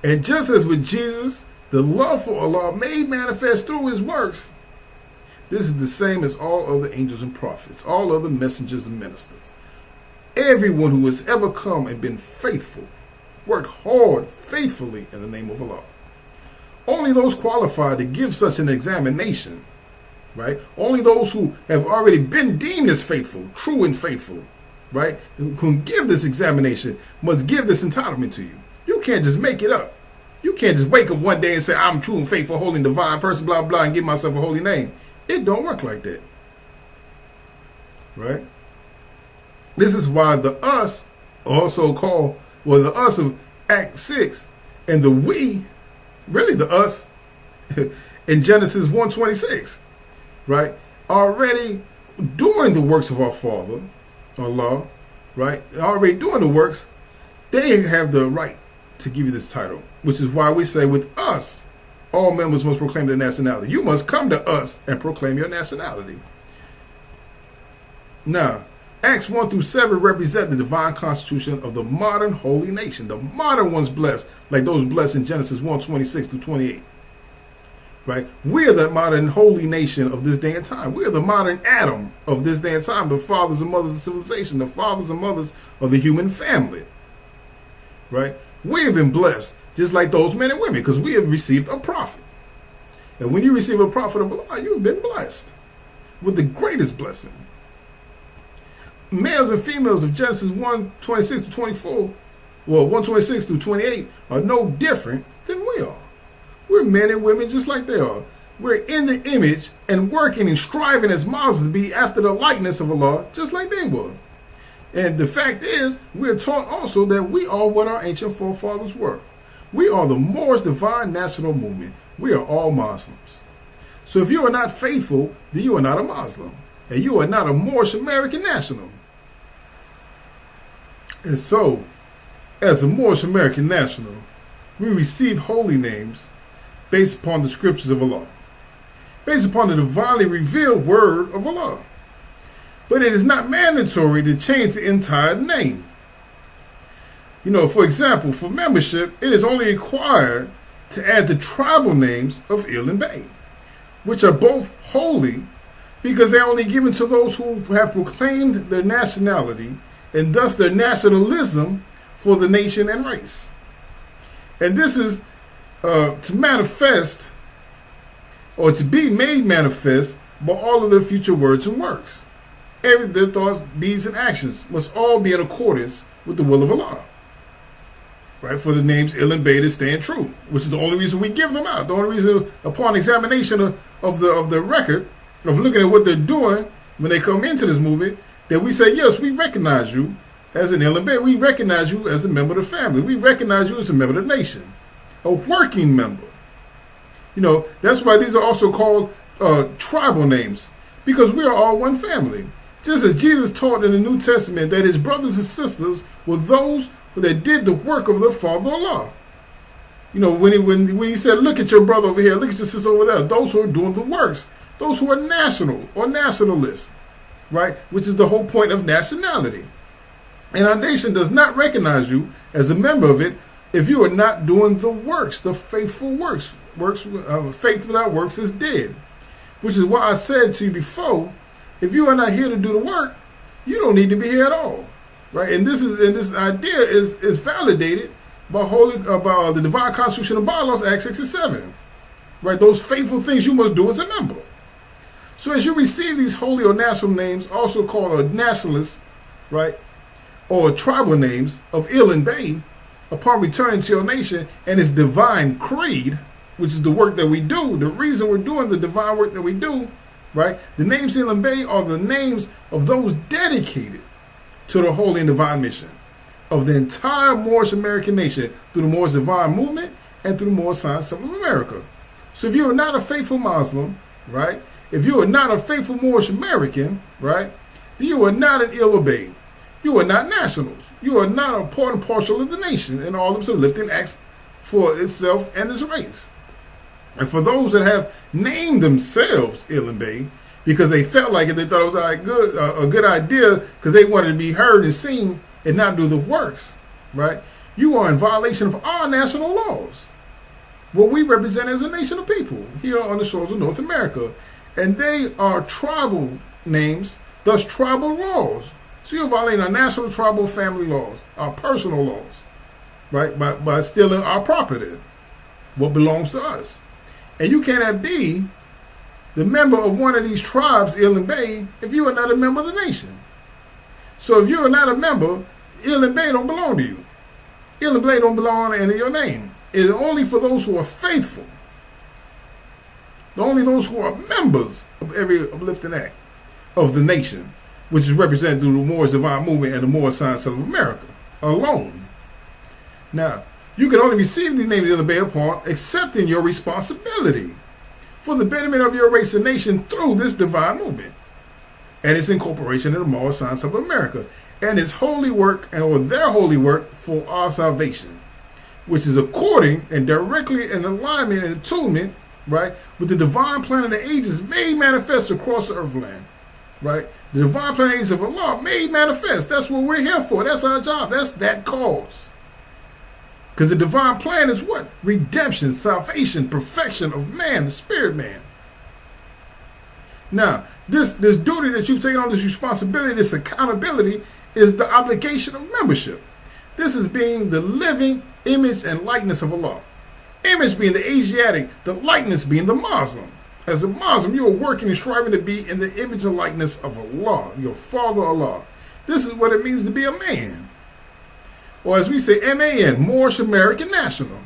And just as with Jesus, the love for Allah made manifest through his works, this is the same as all other angels and prophets, all other messengers and ministers. Everyone who has ever come and been faithful, worked hard faithfully in the name of Allah. Only those qualified to give such an examination, right? Only those who have already been deemed as faithful, true and faithful, right? Who can give this examination must give this entitlement to you. You can't just make it up. You can't just wake up one day and say, I'm true and faithful, holy and divine person, blah, blah, and give myself a holy name. It don't work like that, right? This is why the us, also called, well, the us of Act 6, and the we, really the us, in Genesis 1:26, right, already doing the works of our Father, Allah, right, already doing the works, they have the right to give you this title, which is why we say with us, all members must proclaim their nationality. You must come to us and proclaim your nationality. Now, Acts 1-7 represent the divine constitution of the modern holy nation. The modern ones blessed, like those blessed in Genesis 1:26-28. Right? We are the modern holy nation of this day and time. We are the modern Adam of this day and time, the fathers and mothers of civilization, the fathers and mothers of the human family. Right? We have been blessed, just like those men and women, because we have received a prophet. And when you receive a prophet of Allah, you've been blessed with the greatest blessing. Males and females of Genesis 1:26-24, well, 1:26-28, are no different than we are. We're men and women just like they are. We're in the image and working and striving as Muslims to be after the likeness of Allah, just like they were. And the fact is, we're taught also that we are what our ancient forefathers were. We are the Moorish divine national movement. We are all Muslims. So if you are not faithful, then you are not a Muslim. And you are not a Moorish American national. And so, as a Moorish American national, we receive holy names based upon the scriptures of Allah, based upon the divinely revealed word of Allah. But it is not mandatory to change the entire name. You know, for example, for membership, it is only required to add the tribal names of Il and Bay, which are both holy because they are only given to those who have proclaimed their nationality and thus their nationalism for the nation and race. And this is to manifest or to be made manifest by all of their future words and works. Their thoughts, deeds, and actions must all be in accordance with the will of Allah. Right? For the names Il and Bay to stand true, which is the only reason we give them out. The only reason, upon examination of the record, of looking at what they're doing when they come into this movement, that we say, yes, we recognize you as an Il and Bay. We recognize you as a member of the family. We recognize you as a member of the nation, a working member. You know, that's why these are also called tribal names, because we are all one family. Just as Jesus taught in the New Testament that his brothers and sisters were those that did the work of the Father Allah. You know, when he said, look at your brother over here, look at your sister over there, those who are doing the works, those who are national or nationalists, right? Which is the whole point of nationality. And our nation does not recognize you as a member of it if you are not doing the works, the faithful works. Faith without works is dead. Which is why I said to you before, if you are not here to do the work, you don't need to be here at all, right? And this idea is validated by the divine constitution of bylaws, Acts 6 and 7, right? Those faithful things you must do as a member. So as you receive these holy or national names, also called a nationalist, right, or tribal names of Il and Bay, upon returning to your nation and its divine creed, which is the work that we do, the reason we're doing the divine work that we do, right? The names Il and Bay are the names of those dedicated to the holy and divine mission of the entire Moorish American nation through the Moorish divine movement and through the Moorish Science of America. So if you are not a faithful Muslim, right? If you are not a faithful Moorish American, right? Then you are not an Il or Bay. You are not nationals. You are not a part and parcel of the nation in all of its lifting acts for itself and its race. And for those that have named themselves Il and Bay because they felt like it, they thought it was a good idea because they wanted to be heard and seen and not do the works, right? you are in violation of our national laws, what we represent as a nation of people here on the shores of North America. And they are tribal names, thus tribal laws. So you're violating our national tribal family laws, our personal laws, right? By stealing our property, what belongs to us. And you cannot be the member of one of these tribes, Inland Bay, if you are not a member of the nation. So if you are not a member, Inland Bay don't belong to you. Inland Bay don't belong in your name. It's only for those who are faithful. Only those who are members of every uplifting act of the nation, which is represented through the Moorish Divine Movement and the Moorish Science of America alone. Now, you can only receive the name of the Inland Bay upon accepting your responsibility for the betterment of your race and nation through this divine movement and its incorporation in the Moorish Science of America and its holy work, or their holy work for our salvation, which is according and directly in alignment and attunement, right, with the divine plan of the ages made manifest across the earthland, right? The divine plan of the ages of Allah made manifest. That's what we're here for. That's our job. That's that cause. Because the divine plan is what? Redemption, salvation, perfection of man, the spirit man. Now, this duty that you've taken on, this responsibility, this accountability, is the obligation of membership. This is being the living image and likeness of Allah. Image being the Asiatic, the likeness being the Muslim. As a Muslim, you are working and striving to be in the image and likeness of Allah, your Father Allah. This is what it means to be a man. Or as we say, MAN, Moorish American National.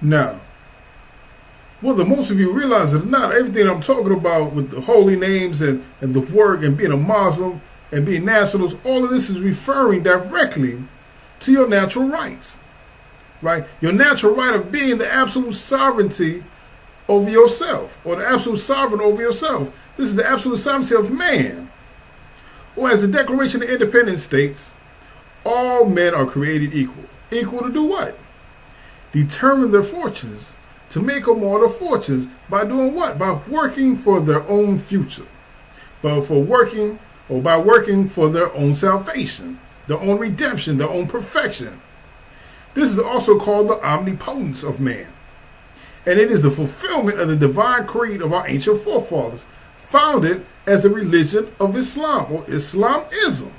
Now, whether most of you realize it or not, everything I'm talking about with the holy names and the work and being a Muslim and being nationals, all of this is referring directly to your natural rights, right? Your natural right of being the absolute sovereignty over yourself, or the absolute sovereign over yourself. This is the absolute sovereignty of man. Or as the Declaration of Independence states, all men are created equal. Equal to do what? Determine their fortunes, to make or more their fortunes by doing what? By working for their own future, by working for their own salvation, their own redemption, their own perfection. This is also called the omnipotence of man. And it is the fulfillment of the divine creed of our ancient forefathers, founded as a religion of Islam, or Islamism.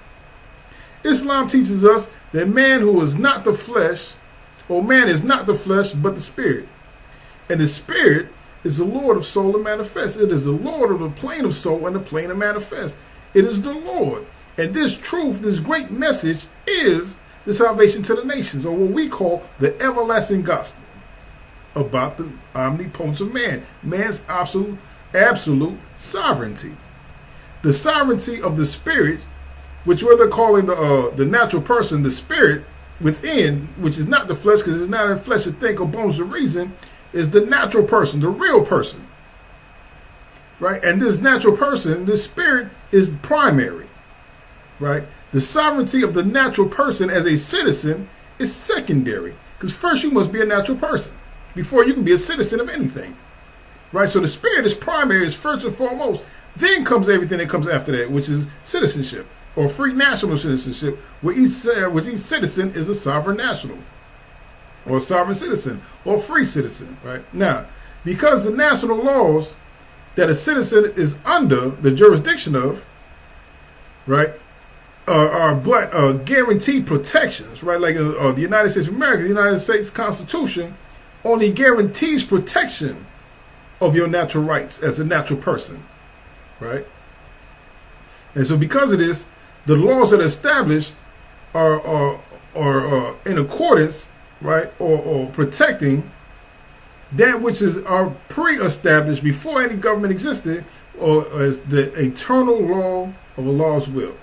Islam teaches us that man who is not the flesh, or man is not the flesh, but the spirit. And the spirit is the Lord of soul and manifest. It is the Lord of the plane of soul and the plane of manifest. It is the Lord. And this truth, this great message, is the salvation to the nations, or what we call the everlasting gospel about the omnipotence of man, man's absolute sovereignty. The sovereignty of the spirit, which they're calling the natural person, the spirit within, which is not the flesh, because it's not in flesh to think or bones to reason, is the natural person, the real person, right? And this natural person, this spirit, is primary, right? The sovereignty of the natural person as a citizen is secondary, because first you must be a natural person before you can be a citizen of anything, right? So the spirit is primary, is first and foremost. Then comes everything that comes after that, which is citizenship, or free national citizenship, where each citizen is a sovereign national, or a sovereign citizen, or free citizen, right? Now, because the national laws that a citizen is under the jurisdiction of, right, are guaranteed protections, right? Like the United States of America, the United States Constitution only guarantees protection of your natural rights as a natural person, right? And so because of this, the laws that are established are in accordance, right, or protecting that which are pre-established before any government existed, or as the eternal law of Allah's will.